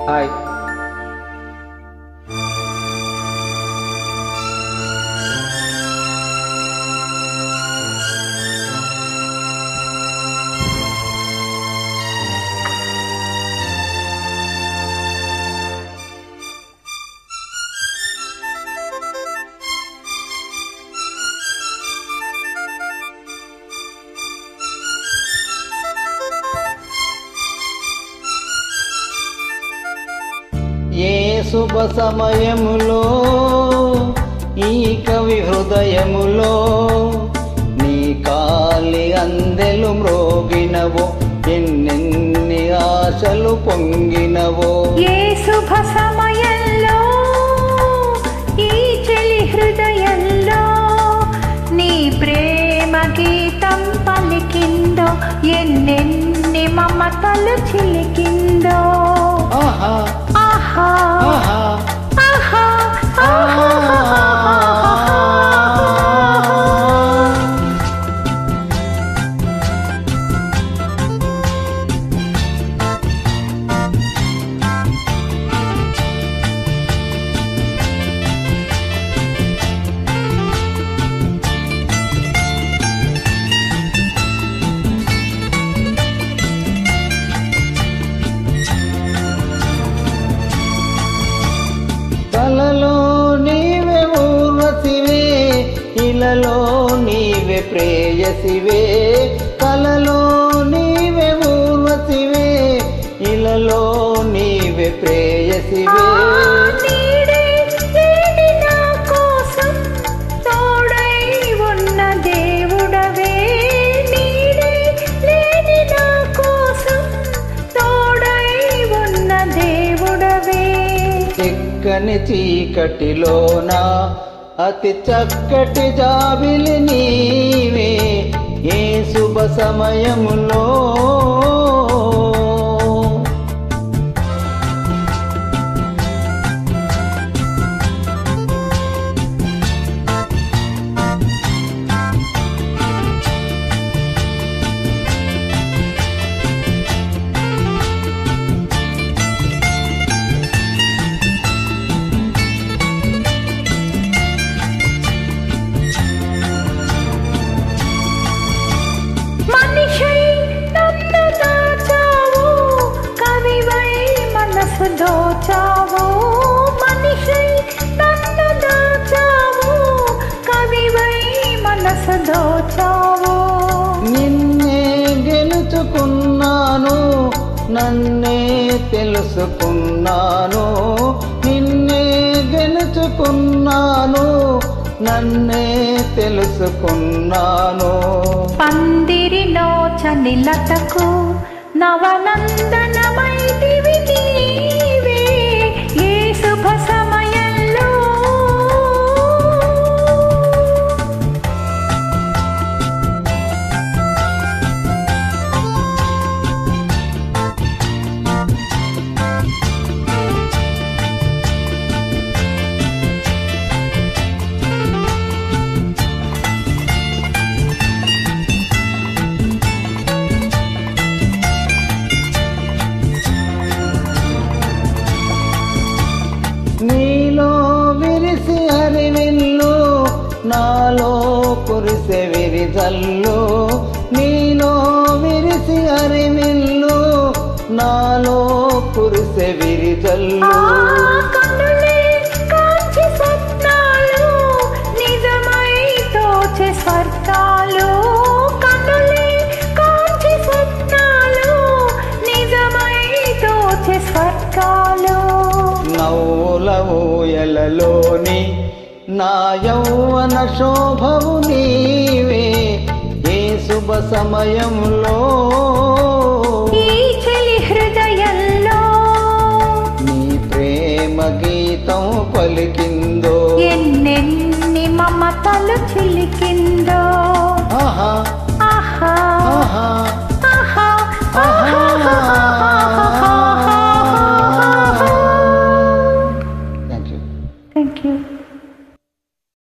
Hi. ఏ శుభ సమయములో ఈ కవి హృదయములో నీ కాలి అందెలు మ్రోగినవో, ఎన్నెన్ని ఆశలు పొంగినవో. ఏ శుభ సమయంలో ఈ చెలి హృదయంలో నీ ప్రేమ గీతం పలికిందో, ఎన్నెన్ని మమతలు చిలికిందో. ఆహా ఆహా ఆహా ఆహా ఆహా. కలలో నీవే ఊర్వశివే, ఇలలో నీవే ప్రేయసివే. కలలో నీవే ఊర్వశివే, ఇలలో నీవే ప్రేయసివే. నీడే లేని నా కోసం తోడై ఉన్న దేవుడవే, నీడే లేని నా కోసం తోడై ఉన్న దేవుడవే. చిక్కని చీకటిలోన అతి చక్కటి జాబిలి నీవే, ఏ శుభ సమయములో. మనిషై నన్ను దాచావు, కవివై మనసు దోచావు. మనిషై నన్ను దాచావు, కవివై మనసు దోచావు. నిన్నే గెలుచుకున్నాను, నన్నే తెలుసుకున్నాను. నిన్నే గెలుచుకున్నాను, నన్నే తెలుసుకున్నాను. పందిరిలో చనిలతకు నవనందనమైతివి నీవే, ఏ శుభ సమయంలో. నీలో విరిసి హరివిల్లు, నాలో కురిసె విరిజల్లు. నీలో విరిసి హరివిల్లు, నాలో కురిసె విరిజల్లు. కన్నులే కాంచి స్వప్నాలు, నిజమై తోచే స్వర్గాలు. కన్నులే కాంచి స్వప్నాలు, నిజమై తోచే స్వర్గాలు. నవ్వుల ఊయలలోని నా యౌవన శోభవు నీవే, ఏ శుభ సమయంలో. ఈ చెలి హృదయంలో నీ ప్రేమ గీతం పలికిందో, ఎన్నెన్ని మమతలు చిలికిందో. ఆహా ఆహా